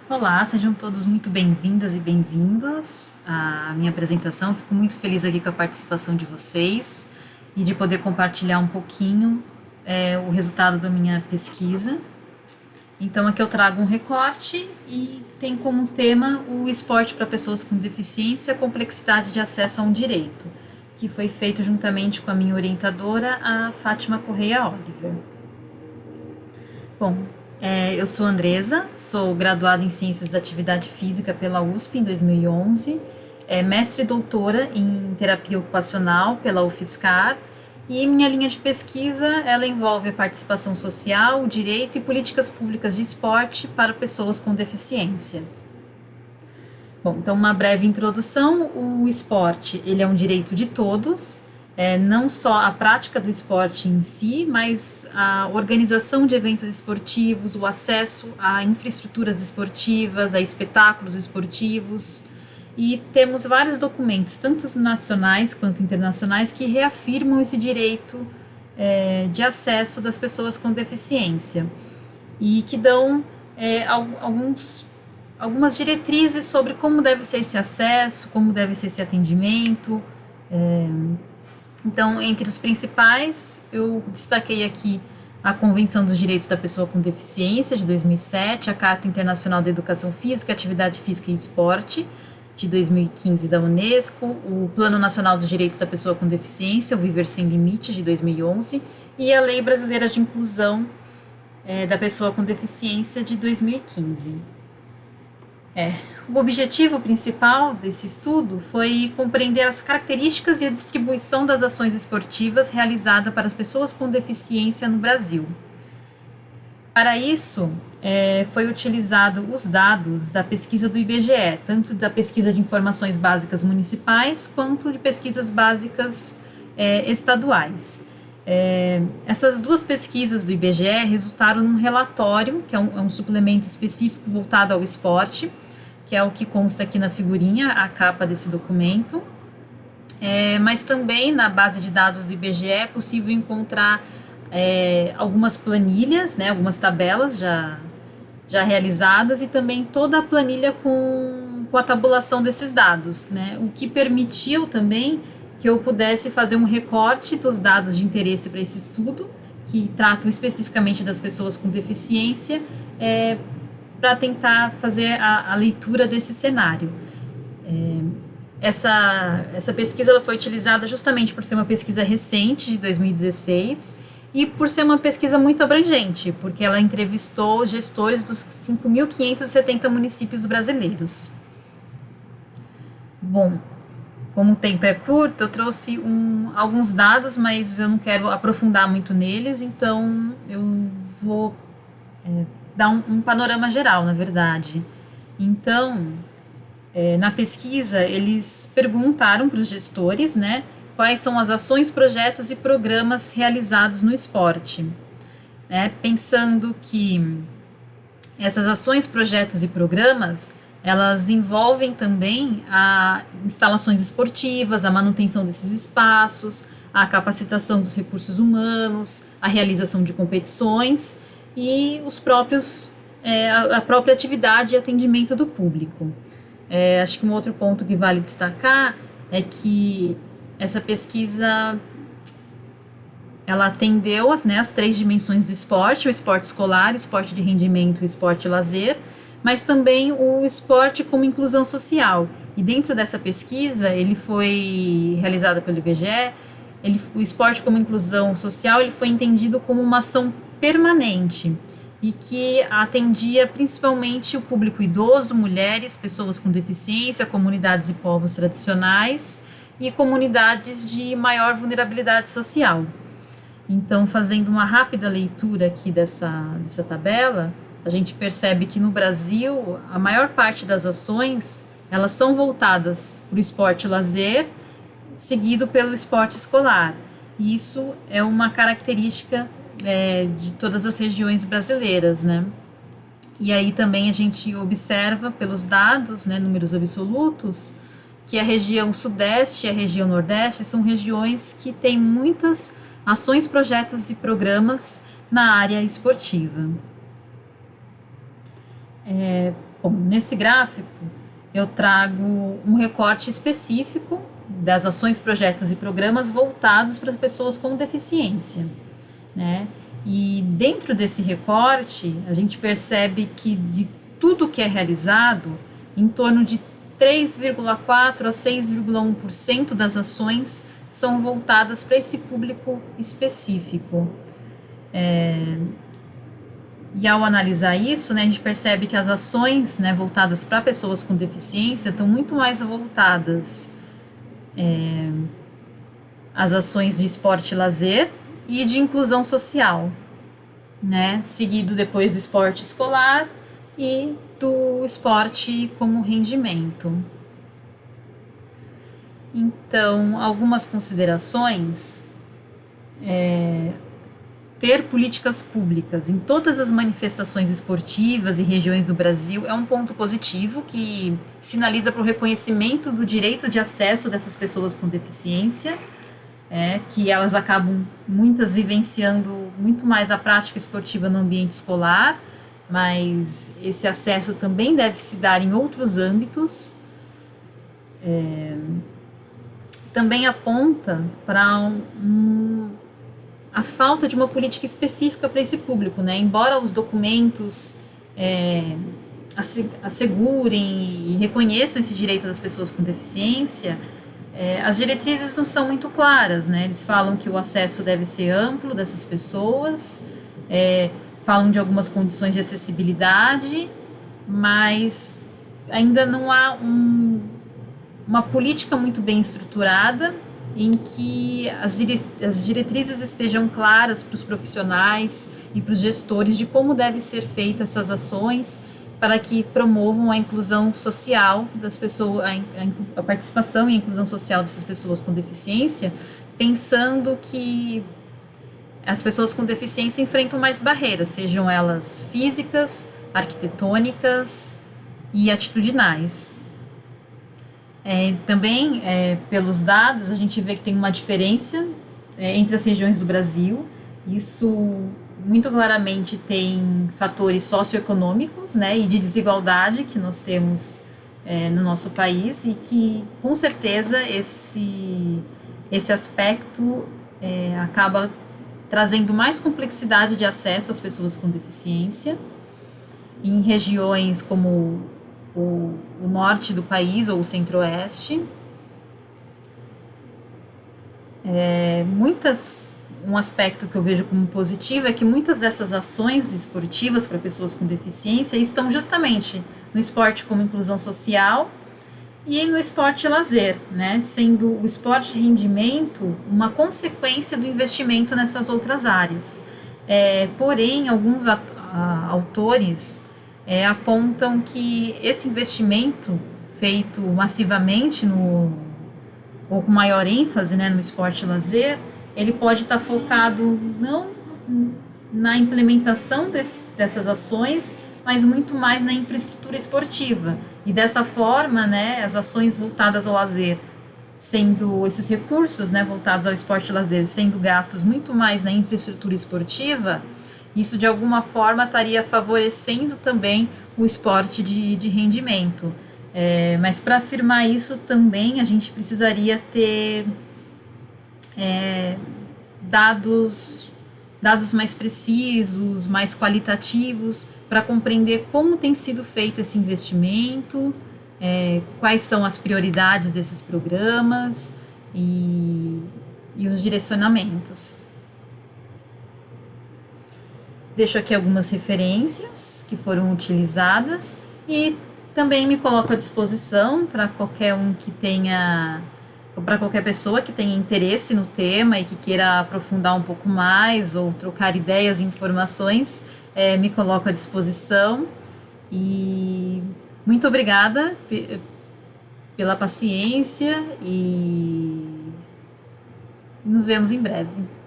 Olá, sejam todos muito bem-vindas e bem-vindos à minha apresentação. Fico muito feliz aqui com a participação de vocês e de poder compartilhar um pouquinho o resultado da minha pesquisa. Então, aqui eu trago um recorte e tem como tema o esporte para pessoas com deficiência, complexidade de acesso a um direito, que foi feito juntamente com a minha orientadora, a Fátima Correia Oliver. Bom, eu sou Andresa, sou graduada em Ciências da Atividade Física pela USP em 2011, mestre e doutora em Terapia Ocupacional pela UFSCar, e minha linha de pesquisa ela envolve a participação social, o direito e políticas públicas de esporte para pessoas com deficiência. Bom, então uma breve introdução. O esporte ele é um direito de todos, não só a prática do esporte em si, mas a organização de eventos esportivos, o acesso a infraestruturas esportivas, a espetáculos esportivos. E temos vários documentos, tanto nacionais quanto internacionais, que reafirmam esse direito de acesso das pessoas com deficiência e que dão algumas diretrizes sobre como deve ser esse acesso, como deve ser esse atendimento. Então, entre os principais, eu destaquei aqui a Convenção dos Direitos da Pessoa com Deficiência, de 2007, a Carta Internacional da Educação Física, Atividade Física e Esporte, de 2015, da Unesco, o Plano Nacional dos Direitos da Pessoa com Deficiência, o Viver Sem Limites, de 2011, e a Lei Brasileira de Inclusão da Pessoa com Deficiência, de 2015. O objetivo principal desse estudo foi compreender as características e a distribuição das ações esportivas realizadas para as pessoas com deficiência no Brasil. Para isso, foi utilizado os dados da pesquisa do IBGE, tanto da pesquisa de informações básicas municipais, quanto de pesquisas básicas estaduais. Essas duas pesquisas do IBGE resultaram num relatório, que é um suplemento específico voltado ao esporte, que é o que consta aqui na figurinha, a capa desse documento. Mas também na base de dados do IBGE é possível encontrar algumas planilhas, né, algumas tabelas já realizadas, e também toda a planilha com a tabulação desses dados, né, o que permitiu também que eu pudesse fazer um recorte dos dados de interesse para esse estudo, que tratam especificamente das pessoas com deficiência, para tentar fazer a leitura desse cenário. Essa pesquisa ela foi utilizada justamente por ser uma pesquisa recente, de 2016, e por ser uma pesquisa muito abrangente, porque ela entrevistou gestores dos 5.570 municípios brasileiros. Bom, como o tempo é curto, eu trouxe alguns dados, mas eu não quero aprofundar muito neles, então eu vou dar um panorama geral, na verdade. Então, na pesquisa, eles perguntaram para os gestores, né, quais são as ações, projetos e programas realizados no esporte, né, pensando que essas ações, projetos e programas, elas envolvem também a instalações esportivas, a manutenção desses espaços, a capacitação dos recursos humanos, a realização de competições e a própria atividade e atendimento do público. Acho que um outro ponto que vale destacar é que essa pesquisa ela atendeu as 3 dimensões do esporte: o esporte escolar, o esporte de rendimento e o esporte lazer, mas também o esporte como inclusão social. E dentro dessa pesquisa, ele foi realizada pelo IBGE, o esporte como inclusão social ele foi entendido como uma ação permanente e que atendia principalmente o público idoso, mulheres, pessoas com deficiência, comunidades e povos tradicionais e comunidades de maior vulnerabilidade social. Então, fazendo uma rápida leitura aqui dessa tabela, a gente percebe que no Brasil a maior parte das ações elas são voltadas para o esporte lazer, seguido pelo esporte escolar. E isso é uma característica de todas as regiões brasileiras, né? E aí também a gente observa pelos dados, né, números absolutos, que a região sudeste e a região nordeste são regiões que têm muitas ações, projetos e programas na área esportiva. Bom, nesse gráfico eu trago um recorte específico das ações, projetos e programas voltados para pessoas com deficiência, né? E dentro desse recorte, a gente percebe que de tudo que é realizado, em torno de 3,4 a 6,1% das ações são voltadas para esse público específico. E ao analisar isso, né, a gente percebe que as ações, né, voltadas para pessoas com deficiência estão muito mais voltadas às ações de esporte e lazer e de inclusão social, né, seguido depois do esporte escolar e do esporte como rendimento. Então, algumas considerações. Ter políticas públicas em todas as manifestações esportivas e regiões do Brasil é um ponto positivo que sinaliza para o reconhecimento do direito de acesso dessas pessoas com deficiência, que elas acabam muitas vivenciando muito mais a prática esportiva no ambiente escolar, mas esse acesso também deve se dar em outros âmbitos. Também aponta para a falta de uma política específica para esse público, né? Embora os documentos assegurem e reconheçam esse direito das pessoas com deficiência, as diretrizes não são muito claras, né? Eles falam que o acesso deve ser amplo dessas pessoas, falam de algumas condições de acessibilidade, mas ainda não há uma política muito bem estruturada em que as diretrizes estejam claras para os profissionais e para os gestores de como devem ser feitas essas ações para que promovam a inclusão social das pessoas, a participação e a inclusão social dessas pessoas com deficiência, pensando que as pessoas com deficiência enfrentam mais barreiras, sejam elas físicas, arquitetônicas e atitudinais. Também, pelos dados, a gente vê que tem uma diferença entre as regiões do Brasil. Isso muito claramente tem fatores socioeconômicos, né, e de desigualdade que nós temos no nosso país, e que, com certeza, esse aspecto acaba trazendo mais complexidade de acesso às pessoas com deficiência. Em regiões como o norte do país ou o centro-oeste. Um aspecto que eu vejo como positivo é que muitas dessas ações esportivas para pessoas com deficiência estão justamente no esporte como inclusão social e no esporte lazer, né? Sendo o esporte rendimento uma consequência do investimento nessas outras áreas. Porém, alguns autores apontam que esse investimento feito massivamente ou com maior ênfase, né, no esporte e lazer, ele pode estar focado não na implementação dessas ações, mas muito mais na infraestrutura esportiva. E dessa forma, né, as ações voltadas ao lazer, sendo esses recursos, né, voltados ao esporte e lazer, sendo gastos muito mais na infraestrutura esportiva, isso de alguma forma estaria favorecendo também o esporte de rendimento. Mas para afirmar isso também a gente precisaria ter dados mais precisos, mais qualitativos, para compreender como tem sido feito esse investimento, quais são as prioridades desses programas e os direcionamentos. Deixo aqui algumas referências que foram utilizadas e também me coloco à disposição para qualquer pessoa que tenha interesse no tema e que queira aprofundar um pouco mais ou trocar ideias e informações, me coloco à disposição. E muito obrigada pela paciência e nos vemos em breve.